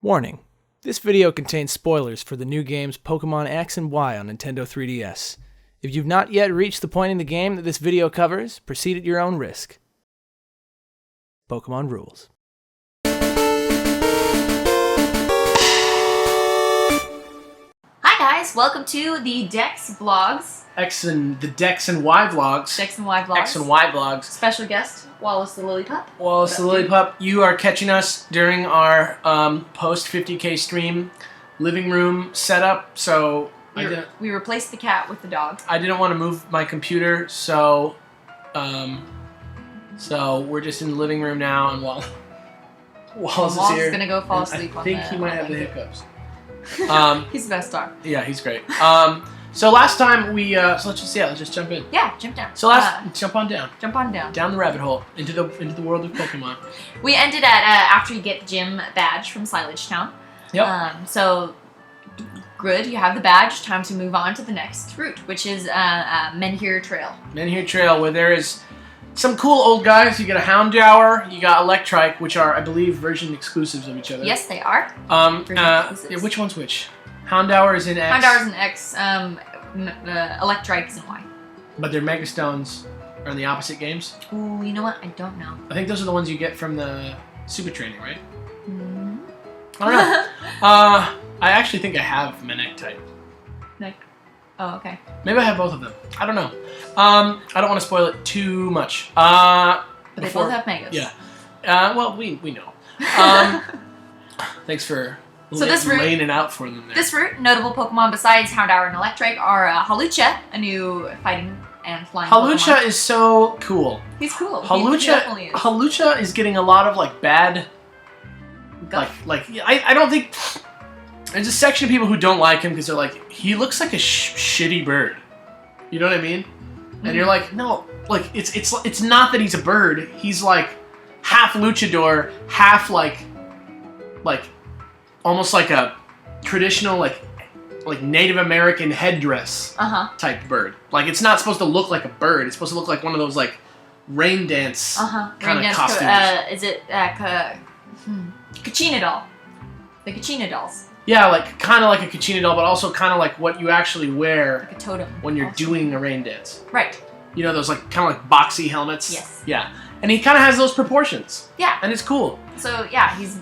Warning, this video contains spoilers for the new games Pokemon X and Y on Nintendo 3DS. If you've not yet reached the point in the game that this video covers, proceed at your own risk. Pokemon rules. Hi guys, welcome to the Dex vlogs. The Dex and Y vlogs. Dex and Y vlogs. X and Y vlogs. Special guest, Wallace the Lily Pup. Wallace the Lily Pup, you are catching us during our post 50K stream living room setup. So we replaced the cat with the dog. I didn't want to move my computer, so we're just in the living room now, and Wallace is here. Is gonna go fall asleep on the. I think he might have the hiccups. He's the best dog. Yeah, he's great. So last time we so let's just jump in. Yeah, jump down. So jump on down. Jump on down. Down the rabbit hole into the world of Pokemon. We ended at after you get the gym badge from Silage Town. Yep. So good, you have the badge. Time to move on to the next route, which is Menhir Trail. Menhir Trail, where there is some cool old guys. You got a Houndour, you got Electrike, which are, I believe, version exclusives of each other. Yes, they are. Yeah, which one's which? Houndour is in X. Houndour is in X. Electrike is in Y. But their Mega Stones are in the opposite games. Ooh, you know what? I don't know. I think those are the ones you get from the Super Training, right? Mm-hmm. I don't know. I actually think I have Manectite. Oh, okay. Maybe I have both of them. I don't know. I don't want to spoil it too much. But they both have Megas. Yeah. Well, we know. Thanks for laying it out for them there. This route, notable Pokemon besides Houndour and Electrike are Hawlucha, a new fighting and flying Hawlucha Pokemon. is so cool. He's cool. Hawlucha, he definitely is. Hawlucha is getting a lot of bad... Guff. I don't think... There's a section of people who don't like him because they're like, he looks like a shitty bird. You know what I mean? And you're like, no, like it's not that he's a bird. He's like half luchador, half like almost like a traditional like Native American headdress type bird. Like it's not supposed to look like a bird. It's supposed to look like one of those like rain dance kind of costumes. Is it Kachina doll? The Kachina dolls. Yeah, like kind of like a Kachina doll, but also kind of like what you actually wear like a totem when you're doing a rain dance. Right. You know those like kind of like boxy helmets. Yes. Yeah, and he kind of has those proportions. Yeah. And it's cool. So yeah, he's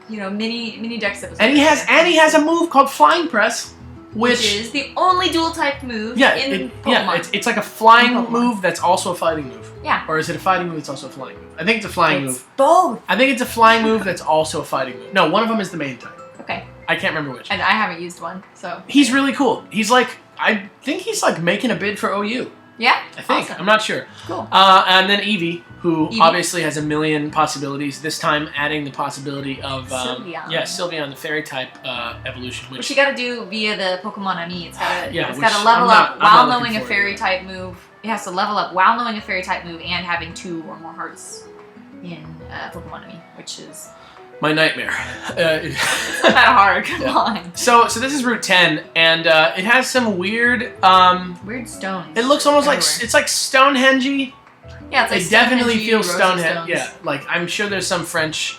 mini Dex episode. And he has a move called Flying Press, which is the only dual type move in Pokemon. Yeah, it's like a flying move that's also a fighting move. Yeah. Or is it a fighting move that's also a flying move? I think it's a flying move. Both. I think it's a flying move that's also a fighting move. No, one of them is the main type. Okay. I can't remember which. And I haven't used one, so. He's really cool. He's like, I think he's like making a bid for OU. Yeah? I think. Awesome. I'm not sure. Cool. And then Eevee, who obviously has a million possibilities, this time adding the possibility of Sylveon. Yeah, Sylveon, the fairy type evolution. Which you gotta do via the Pokemon Ami. It's gotta gotta level up while knowing a fairy type move. It has to level up while knowing a fairy type move and having 2 or more hearts in Pokemon Ami, which is my nightmare. It's not that hard. Come on. So this is Route 10, and it has some weird weird stones. It looks almost like it's like Stonehenge-y. Yeah, it's like it definitely feels Stonehenge. Yeah, like I'm sure there's some French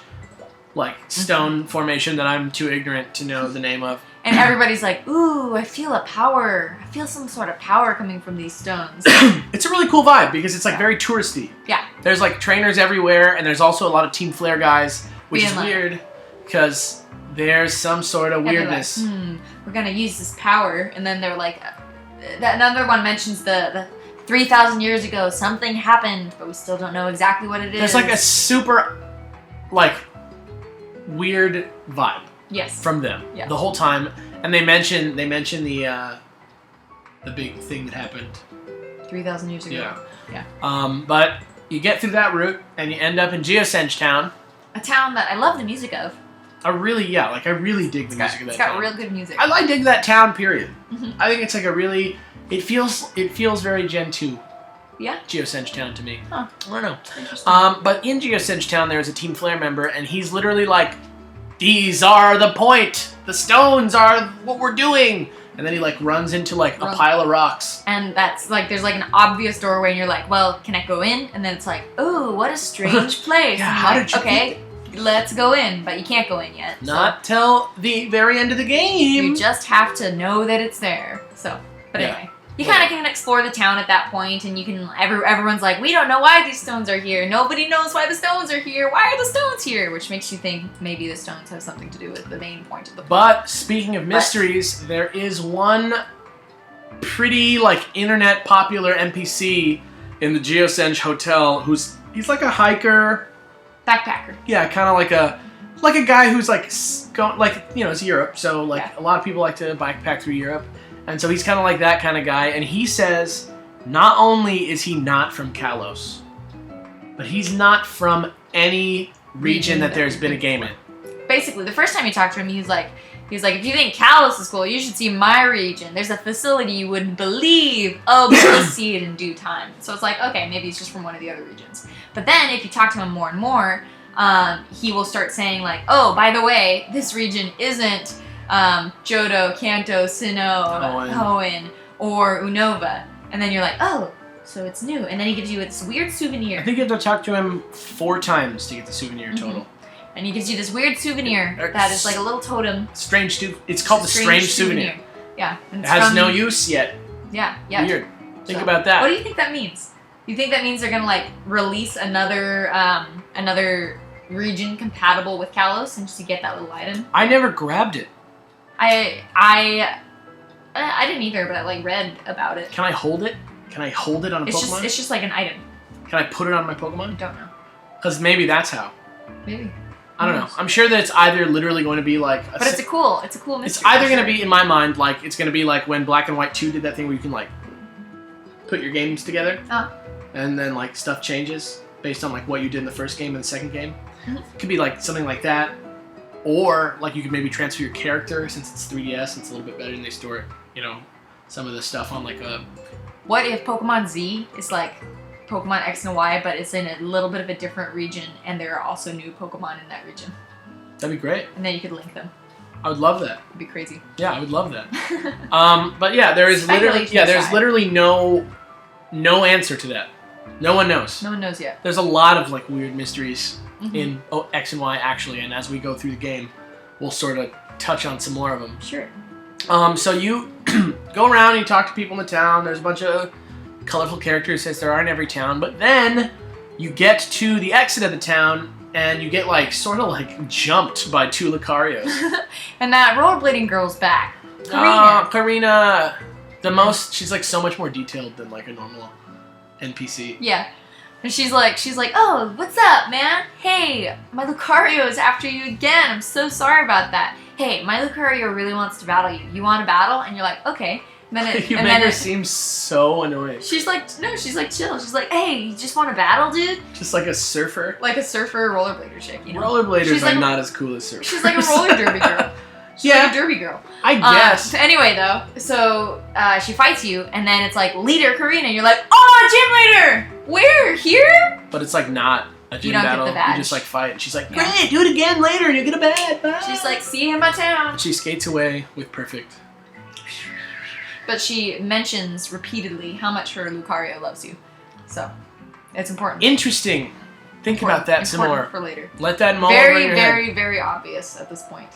like stone formation that I'm too ignorant to know the name of. And everybody's like, ooh, I feel a power. I feel some sort of power coming from these stones. It's a really cool vibe because it's like very touristy. Yeah. There's like trainers everywhere, and there's also a lot of Team Flare guys, which is weird because there's some sort of weirdness. Like, we're gonna use this power, and then they're like, another one mentions the 3,000 years ago something happened, but we still don't know exactly what it is. There's like a super like weird vibe. Yes. From them the whole time, and they mention the big thing that happened 3,000 years ago. Yeah. But you get through that route and you end up in Geosenge Town. A town that I love the music of. I really dig the music of that town. It's got real good music. I dig that town, period. I think it's like a really, it feels very Gen 2. Yeah. Geosenge Town to me. Huh. I don't know. Interesting. But in Geosenge Town there's a Team Flare member, and he's literally like, these are the point. The stones are what we're doing. And then he like runs into like a pile of rocks. And that's like, there's like an obvious doorway and you're like, well, can I go in? And then it's like, oh, what a strange place. Yeah, and how did you okay, let's go in, but you can't go in yet. Not till the very end of the game. You just have to know that it's there. So, but anyway. You kind of can explore the town at that point, and you can. Everyone's like, we don't know why these stones are here. Nobody knows why the stones are here. Why are the stones here? Which makes you think maybe the stones have something to do with the main point of the plot. But speaking of mysteries, there is one pretty like internet popular NPC in the Geosenge Hotel he's like a hiker, backpacker. Yeah, kind of like a guy who's like going like it's Europe, so like a lot of people like to backpack through Europe. And so he's kind of like that kind of guy, and he says not only is he not from Kalos, but he's not from any region that there's been a game in. Basically, the first time you talked to him, he was like, if you think Kalos is cool, you should see my region. There's a facility you wouldn't believe. Oh, but you'll see it in due time. So it's like, okay, maybe he's just from one of the other regions. But then if you talk to him more and more, he will start saying like, oh, by the way, this region isn't Johto, Kanto, Sinnoh, Hoenn, or Unova. And then you're like, oh, so it's new. And then he gives you this weird souvenir. I think you have to talk to him 4 times to get the souvenir total. And he gives you this weird souvenir that is like a little totem. It's called the Strange Souvenir. Yeah. It has no use yet. Yeah. Weird. Think about that. What do you think that means? Do you think that means they're going to like release another region compatible with Kalos and just to get that little item? I never grabbed it. I didn't either, but I like read about it. Can I hold it? Can I hold it on a Pokemon? It's just like an item. Can I put it on my Pokemon? I don't know. Because maybe that's how. Maybe. I don't know. I'm sure that it's either literally going to be like... But it's a cool mystery. It's either going to be, in my mind, like, it's going to be like when Black and White 2 did that thing where you can, like, put your games together. And then, like, stuff changes based on, like, what you did in the first game and the second game. It could be, like, something like that. Or, like, you could maybe transfer your character, since it's 3DS, it's a little bit better, and they store, some of the stuff on, like, a... What if Pokemon Z is, like, Pokemon X and Y, but it's in a little bit of a different region, and there are also new Pokemon in that region? That'd be great. And then you could link them. I would love that. It'd be crazy. Yeah, I would love that. But yeah, there's literally no answer to that. No one knows. No one knows yet. There's a lot of like weird mysteries in X and Y actually, and as we go through the game, we'll sort of touch on some more of them. Sure. So you go around and you talk to people in the town. There's a bunch of colorful characters, as there are in every town, but then you get to the exit of the town and you get like sort of like jumped by 2 Lucarios. And that rollerblading girl's back. Karina, she's like so much more detailed than like a normal NPC. Yeah. And she's like, oh, what's up, man? Hey, my Lucario is after you again. I'm so sorry about that. Hey, my Lucario really wants to battle you. You want to battle? And you're like, okay. You make her seem so annoying. She's like, no, she's like chill. She's like, hey, you just want to battle, dude? Just like a surfer? Like a surfer rollerblader chick, Rollerbladers are not as cool as surfers. She's like a roller derby girl. She's like a derby girl. I guess. Anyway, though, so she fights you, and then it's like, leader Karina. You're like, oh, gym leader! Where? Here? But it's like not a gym battle. Get the badge. You just like fight. And she's like, great, do it again later and you get a badge. Bye. She's like, see you in my town. She skates away with perfect. But she mentions repeatedly how much her Lucario loves you. So, it's important. Interesting. Think about that some more. For later. Let that mull over your head. Very obvious at this point.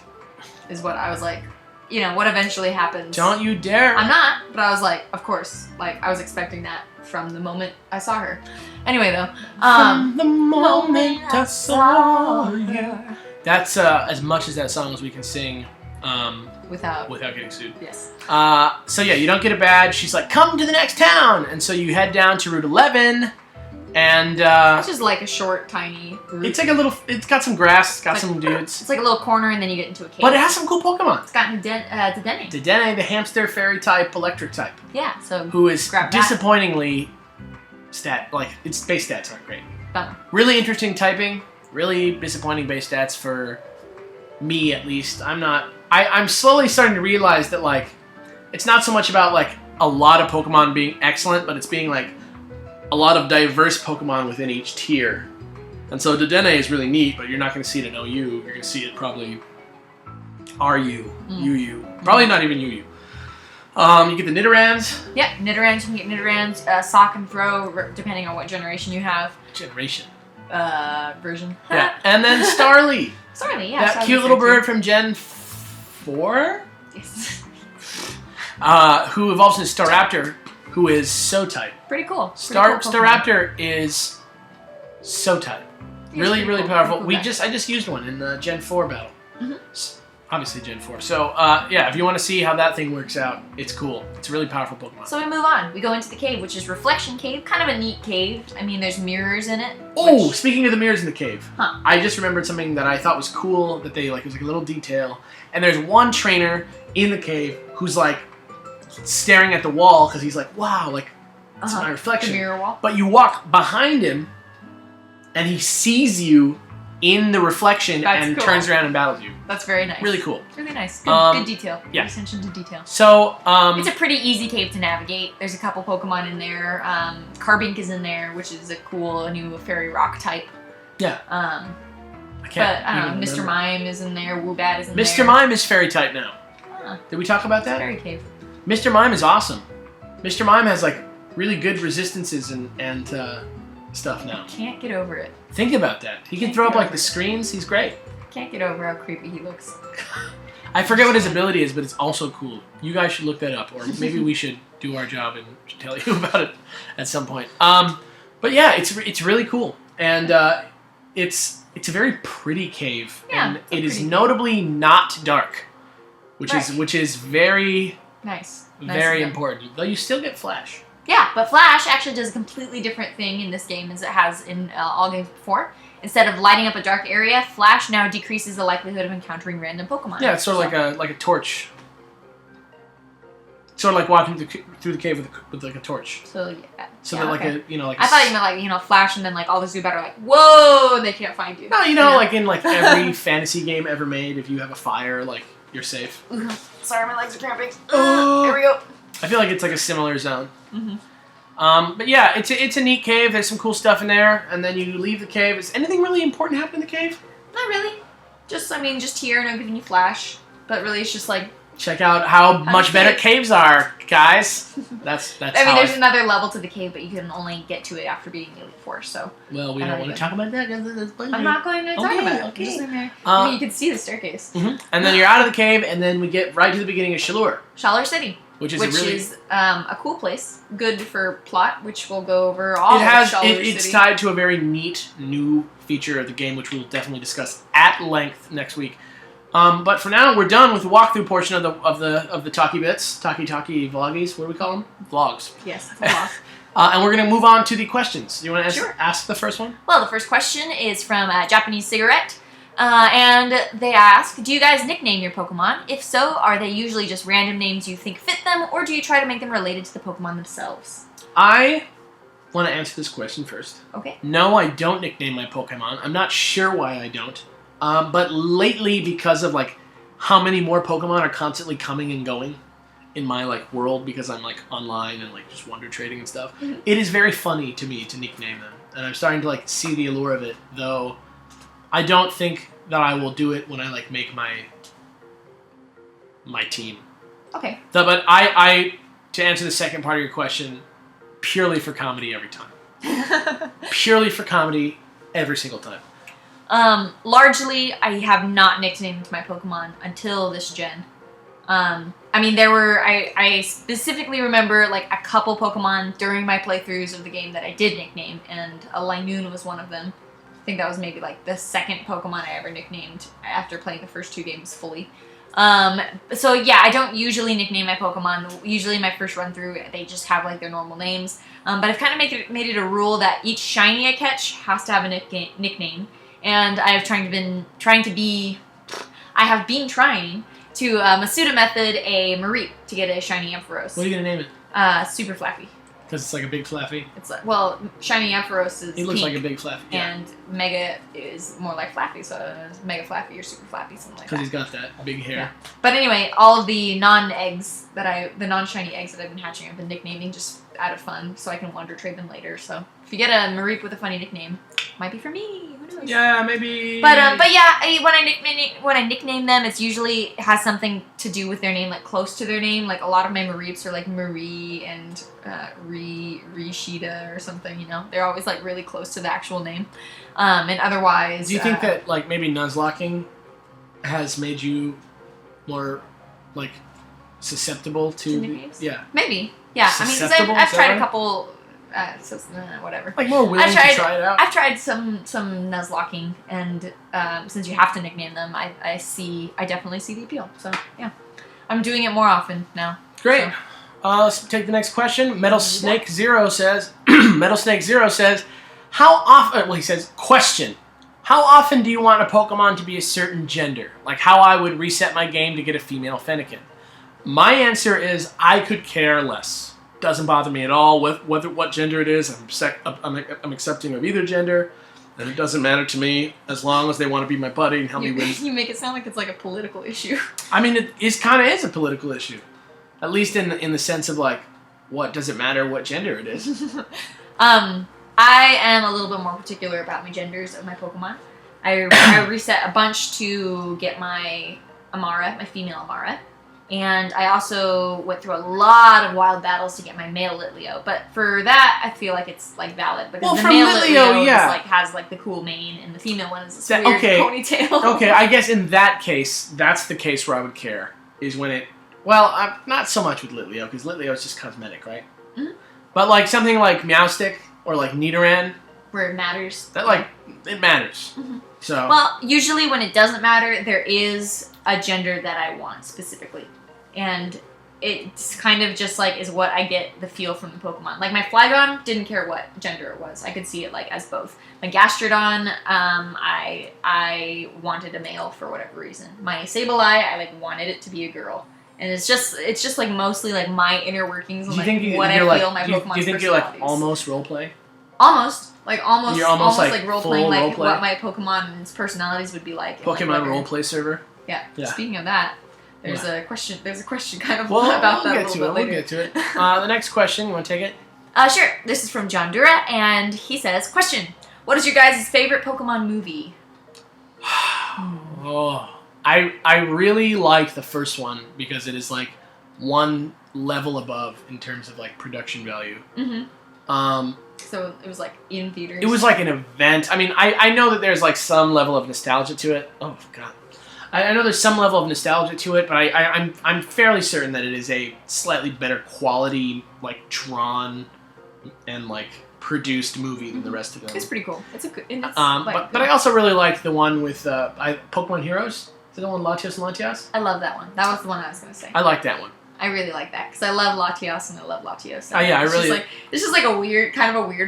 Is what I was like, what eventually happens. Don't you dare. I'm not, but I was like, of course. Like, I was expecting that from the moment I saw her. Anyway, though. From the moment I saw you. That's as much as that song as we can sing. Without getting sued. Yes. So yeah, you don't get a badge. She's like, come to the next town. And so you head down to Route 11. And it's just like a short, tiny route. It's like it's got some grass, it's got some dudes. It's like a little corner and then you get into a cave. But it has some cool Pokemon. It's got Dedenne. Dedenne, the hamster fairy type, electric type. Yeah, so who is disappointingly its base stats aren't great. Bummer. Really interesting typing, really disappointing base stats for me at least. I'm slowly starting to realize that like it's not so much about like a lot of Pokemon being excellent, but it's being like a lot of diverse Pokemon within each tier. And so Dedenne is really neat, but you're not going to see it in OU. You're going to see it probably RU, UU. Probably not even UU. You get the Nidorans. Yep, Nidorans. You can get Nidorans, Sock and Throw, depending on what generation you have. Generation. version. Yeah, and then Starly. Starly, yeah. That Starly's cute little there, bird too. from Gen 4? Yes. Who evolves into Staraptor, who is so tight. Pretty cool. Pretty cool Pokemon. Staraptor is so tight. He's Really, pretty really cool. powerful. Pretty cool I just used one in the Gen 4 battle. Mhm. Obviously Gen 4. So, yeah, if you want to see how that thing works out, it's cool. It's a really powerful Pokemon. So we move on. We go into the cave, which is Reflection Cave. Kind of a neat cave. I mean, there's mirrors in it. Oh, which- speaking of the mirrors in the cave, Huh. I just remembered something that I thought was cool that they, it was like a little detail. And there's one trainer in the cave who's, staring at the wall because he's like, wow, it's my the reflection. mirror wall. But you walk behind him, and he sees you in the reflection That's and cool. turns around and battles you. That's very nice. Really cool. Really nice. Good, good detail. Good yeah. attention to detail. So, It's a pretty easy cave to navigate. There's a couple Pokemon in there. Carbink is in there, which is a cool new fairy rock type. yeah. I can't don't know, even Mr. remember. Mime is in there. Woobat is in there. Mr. Mime is fairy type now. Huh. Did we talk about that? Fairy cave. Mr. Mime is awesome. Mr. Mime has really good resistances and stuff now. Can't get over it. Think about that. He can Can't throw up get over the it. screens. He's great. Can't get over how creepy he looks. I forget what his ability is, but it's also cool. You guys should look that up, or maybe we should do our job and tell you about it at some point. But yeah, it's really cool, and it's a very pretty cave, Yeah, and it's a it is pretty cave. notably not dark, which Right. is very Nice. very of them. important. Though you still get Flash. Yeah, but Flash actually does a completely different thing in this game as it has in all games before. Instead of lighting up a dark area, Flash now decreases the likelihood of encountering random Pokemon. Yeah, it's sort of like a torch. Sort of like walking through the cave with a torch. So yeah. So yeah, that okay. I thought you meant Flash and then all the Zubat are like, whoa, they can't find you. No, Yeah. in every fantasy game ever made, if you have a fire, you're safe. Ooh, sorry, my legs are cramping. Oh. Here we go. I feel like it's a similar zone. Mm-hmm. But yeah, it's a neat cave. There's some cool stuff in there, and then you leave the cave. Is anything really important happen in the cave? Not really. Just here and I'm giving you Flash. But really, it's just Check out how much better caves. caves are, guys. That's I mean, how there's another level to the cave, but you can only get to it after being Elite Four, so. Well, we I don't don't want to talk about that. I'm not going to talk Okay, about it. okay. Just in there. I mean, you can see the staircase. And then you're out of the cave, and then we get right to the beginning of Shalour, Shalour City. which is a cool place. Good for plot, which we'll go over all of Shalour it's City. tied to a very neat new feature of the game, which we'll definitely discuss at length next week. But for now, we're done with the walkthrough portion of the talkie bits, talkie vloggies. What do we call them? Vlogs. Yes, it's a lot. And we're gonna move on to the questions. You want to Sure. ask the first one? Well, the first question is from Japanese Cigarette. And they ask, do you guys nickname your Pokemon? If so, are they usually just random names you think fit them, or do you try to make them related to the Pokemon themselves? I want to answer this question first. Okay. No, I don't nickname my Pokemon. I'm not sure why I don't. But lately, because of how many more Pokemon are constantly coming and going in my world, because I'm online and just wonder trading and stuff, it is very funny to me to nickname them, and I'm starting to see the allure of it. Though I don't think that I will do it when I make my team. Okay. But I to answer the second part of your question, purely for comedy every time. Purely for comedy every single time. Largely, I have not nicknamed my Pokemon until this gen. I mean, I specifically remember a couple Pokemon during my playthroughs of the game that I did nickname, and a Linoon was one of them. I think that was maybe the second Pokemon I ever nicknamed after playing the first two games fully. So yeah, I don't usually nickname my Pokemon. Usually my first run through, they just have their normal names. But I've kind of made it a rule that each shiny I catch has to have a nickname. And I have trying to Masuda method a Mareep to get a shiny Ampharos. What are you gonna name it? Super Flaffy. Because it's a big Flaffy. It's shiny Ampharos is He looks pink, like a big Flaffy. Yeah. and Mega is more like Flaffy, so it's Mega Flaffy or Super Flaffy, something like Because that. he's got that big hair. Yeah. But anyway, all of the non-shiny eggs that I've been hatching, I've been nicknaming just out of fun, so I can wonder trade them later. So if you get a Mareep with a funny nickname, Might be for me. Who knows? Yeah, maybe. But yeah, when I nickname them, it's usually has something to do with their name, like close to their name. Like a lot of my Mareeps are like Marie and Rishida or something. You know, they're always like really close to the actual name. And otherwise, do you think that like maybe nuzlocking has made you more like susceptible to nicknames? Yeah, maybe. Yeah, I mean, 'cause I've tried a couple. Whatever. Like more willing to try it out. I've tried some nuzlocking, and since you have to nickname them, I definitely see the appeal. So yeah, I'm doing it more often now. Great. So. Let's take the next question. Metal Snake Zero says. Metal Snake Zero says, how often? Well, he says, question. How often do you want a Pokemon to be a certain gender? Like how I would reset my game to get a female Fennekin. My answer is I could care less. Doesn't bother me at all with what gender it is. I'm accepting of either gender, and it doesn't matter to me as long as they want to be my buddy and help me win. You make it sound like it's like a political issue. I mean, it is kind of is a political issue, at least in the sense of like, what does it matter what gender it is? I am a little bit more particular about my genders of my Pokemon. I reset a bunch to get my Amara, my female Amara. And I also went through a lot of wild battles to get my male Litleo. But for that, I feel like it's like valid because the male Litleo is, like, has like the cool mane, and the female one is this weird ponytail. Okay, I guess in that case, that's the case where I would care. Is when it. Well, not so much with Litleo because Litleo is just cosmetic, right? Mm-hmm. But like something like Meowstic or like Nidoran, where it matters. That like it matters. Mm-hmm. So. Well, usually when it doesn't matter, there is a gender that I want specifically. And it's kind of just like is what I get the feel from the Pokemon. Like my Flygon didn't care what gender it was. I could see it like as both. My Gastrodon, I wanted a male for whatever reason. My Sableye, I like wanted it to be a girl. And it's just like mostly like my inner workings and like what I feel my Pokemon's Do you think you're like almost roleplay? Almost. You're almost like role-playing like role-play? What my Pokemon's personalities would be like. Pokemon roleplay server? Yeah. Speaking of that, there's a question kind of about that a little bit later. We'll get to it. The next question, you want to take it? Sure. This is from John Dura, and he says, question, what is your guys' favorite Pokemon movie? I really like the first one because it is like one level above in terms of like production value. Mm-hmm. So it was like in theaters? It was like an event. I mean, I know that there's like some level of nostalgia to it. Oh, God. I know there's some level of nostalgia to it, but I'm fairly certain that it is a slightly better quality, like drawn and like produced movie than the rest of them. It's pretty cool. It's a good. But I also really like the one with Pokemon Heroes. Is it the one Latios and Latias? I love that one. That was the one I was gonna say. I like that one. I really like that because I love Latios and I love Latios. Oh yeah, It's just like a weird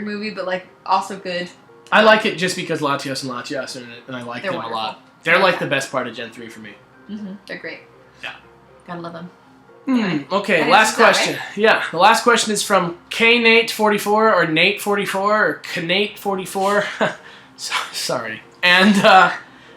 movie, but like also good. I like it just because Latios and Latias are in it, and I like them wonderful. A lot. They're like the best part of Gen 3 for me. Mm-hmm. They're great. Yeah. Gotta love them. Anyway, okay, last question. Right? Yeah, the last question is from KNate44 or Nate44 or Knate44. Sorry. And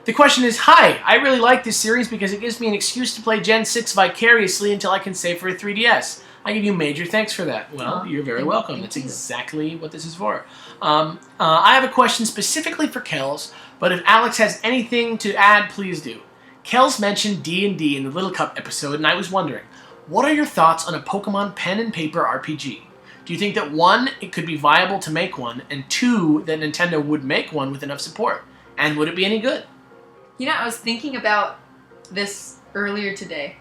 the question is, hi, I really like this series because it gives me an excuse to play Gen 6 vicariously until I can save for a 3DS. I give you major thanks for that. Well, you're very welcome. That's exactly what this is for. I have a question specifically for Kells, but if Alex has anything to add, please do. Kells mentioned D&D in the Little Cup episode, and I was wondering, what are your thoughts on a Pokemon pen and paper RPG? Do you think that 1, it could be viable to make one, and 2, that Nintendo would make one with enough support? And would it be any good? You know, I was thinking about this earlier today.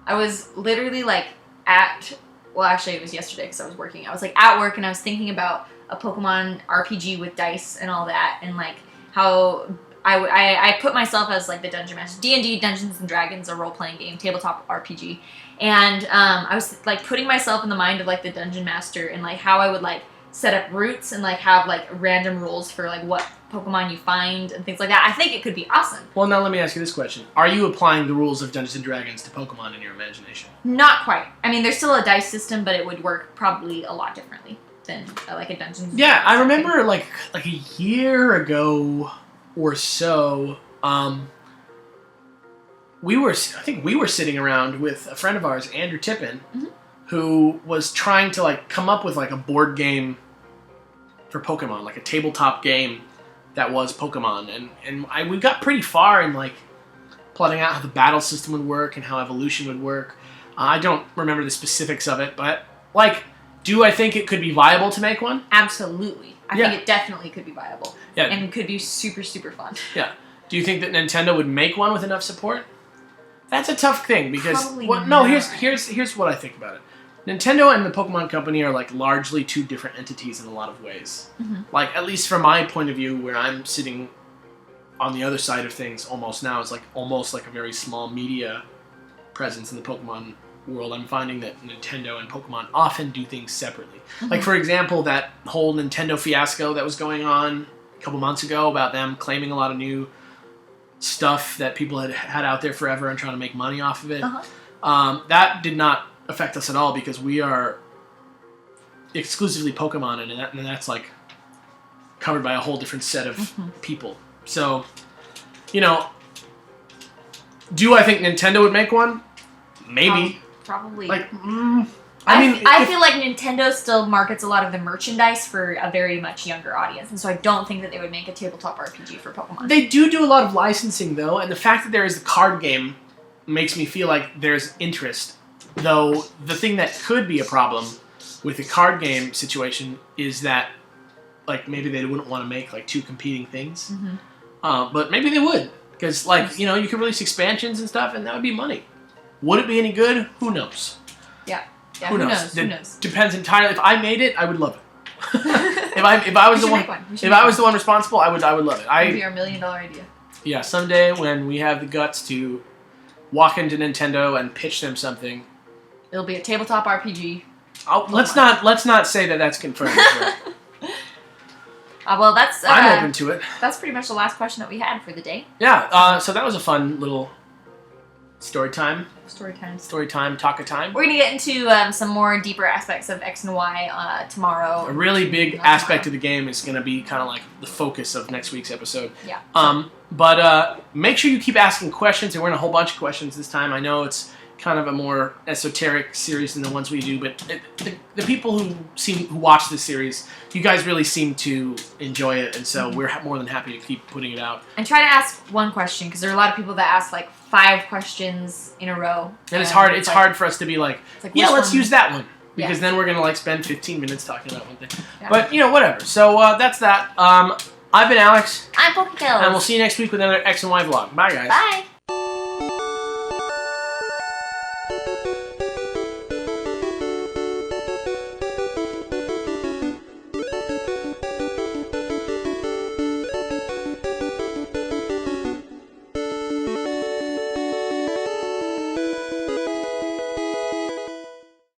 I was literally like actually it was yesterday because I was working. I was like at work and I was thinking about a Pokemon RPG with dice and all that, and like how I put myself as like the dungeon master. D&D, Dungeons and Dragons, a role-playing game, tabletop RPG, and I was like putting myself in the mind of like the dungeon master and like how I would like set up routes and like have like random rules for like what Pokemon you find and things like that. I think it could be awesome. Well, now let me ask you this question. Are you applying the rules of Dungeons & Dragons to Pokemon in your imagination? Not quite. I mean, there's still a dice system, but it would work probably a lot differently than like a Dungeons & Dragons. Yeah, I remember like a year ago or so, I think we were sitting around with a friend of ours, Andrew Tippin, mm-hmm. who was trying to like come up with like a board game for Pokemon, like a tabletop game that was Pokemon, and we got pretty far in like plotting out how the battle system would work and how evolution would work. I don't remember the specifics of it, but like, do I think it could be viable to make one? Absolutely. I think it definitely could be viable. Yeah. And could be super, super fun. Yeah. Do you think that Nintendo would make one with enough support? That's a tough thing because here's what I think about it. Nintendo and the Pokemon Company are like largely two different entities in a lot of ways. Mm-hmm. Like, at least from my point of view, where I'm sitting on the other side of things almost now, is like almost like a very small media presence in the Pokemon world. I'm finding that Nintendo and Pokemon often do things separately. Mm-hmm. Like, for example, that whole Nintendo fiasco that was going on a couple months ago about them claiming a lot of new stuff that people had out there forever and trying to make money off of it. Uh-huh. That did not affect us at all because we are exclusively Pokemon, and that's like covered by a whole different set of people. So, you know, do I think Nintendo would make one? Maybe. Probably. Like, I feel like Nintendo still markets a lot of the merchandise for a very much younger audience, and so I don't think that they would make a tabletop RPG for Pokemon. They do a lot of licensing, though, and the fact that there is the card game makes me feel like there's interest. Though the thing that could be a problem with the card game situation is that, like, maybe they wouldn't want to make like two competing things, but maybe they would, because like, you know, you could release expansions and stuff, and that would be money. Would it be any good? Who knows? Yeah, who knows? Who knows? Depends entirely. If I made it, I would love it. if I was the one responsible, I would love it. It would be our $1 million idea. Yeah, someday when we have the guts to walk into Nintendo and pitch them something, it'll be a tabletop RPG. Let's not say that that's confirmed. Well, that's I'm open to it. That's pretty much the last question that we had for the day. Yeah. So that was a fun little story time. Talk time. We're gonna get into some more deeper aspects of X and Y tomorrow. A really big aspect of the game is gonna be kind of like the focus of next week's episode. Yeah. But make sure you keep asking questions, and we're in a whole bunch of questions this time. I know it's kind of a more esoteric series than the ones we do, but the people who watch this series, you guys really seem to enjoy it, and so we're more than happy to keep putting it out. And try to ask one question, because there are a lot of people that ask like 5 questions in a row. And it's hard. It's hard for us to be like yeah, let's use that one, because then we're gonna like spend 15 minutes talking about one thing. Yeah. But you know, whatever. So that's that. I've been Alex. I'm Pokekill. And we'll see you next week with another X and Y vlog. Bye, guys. Bye.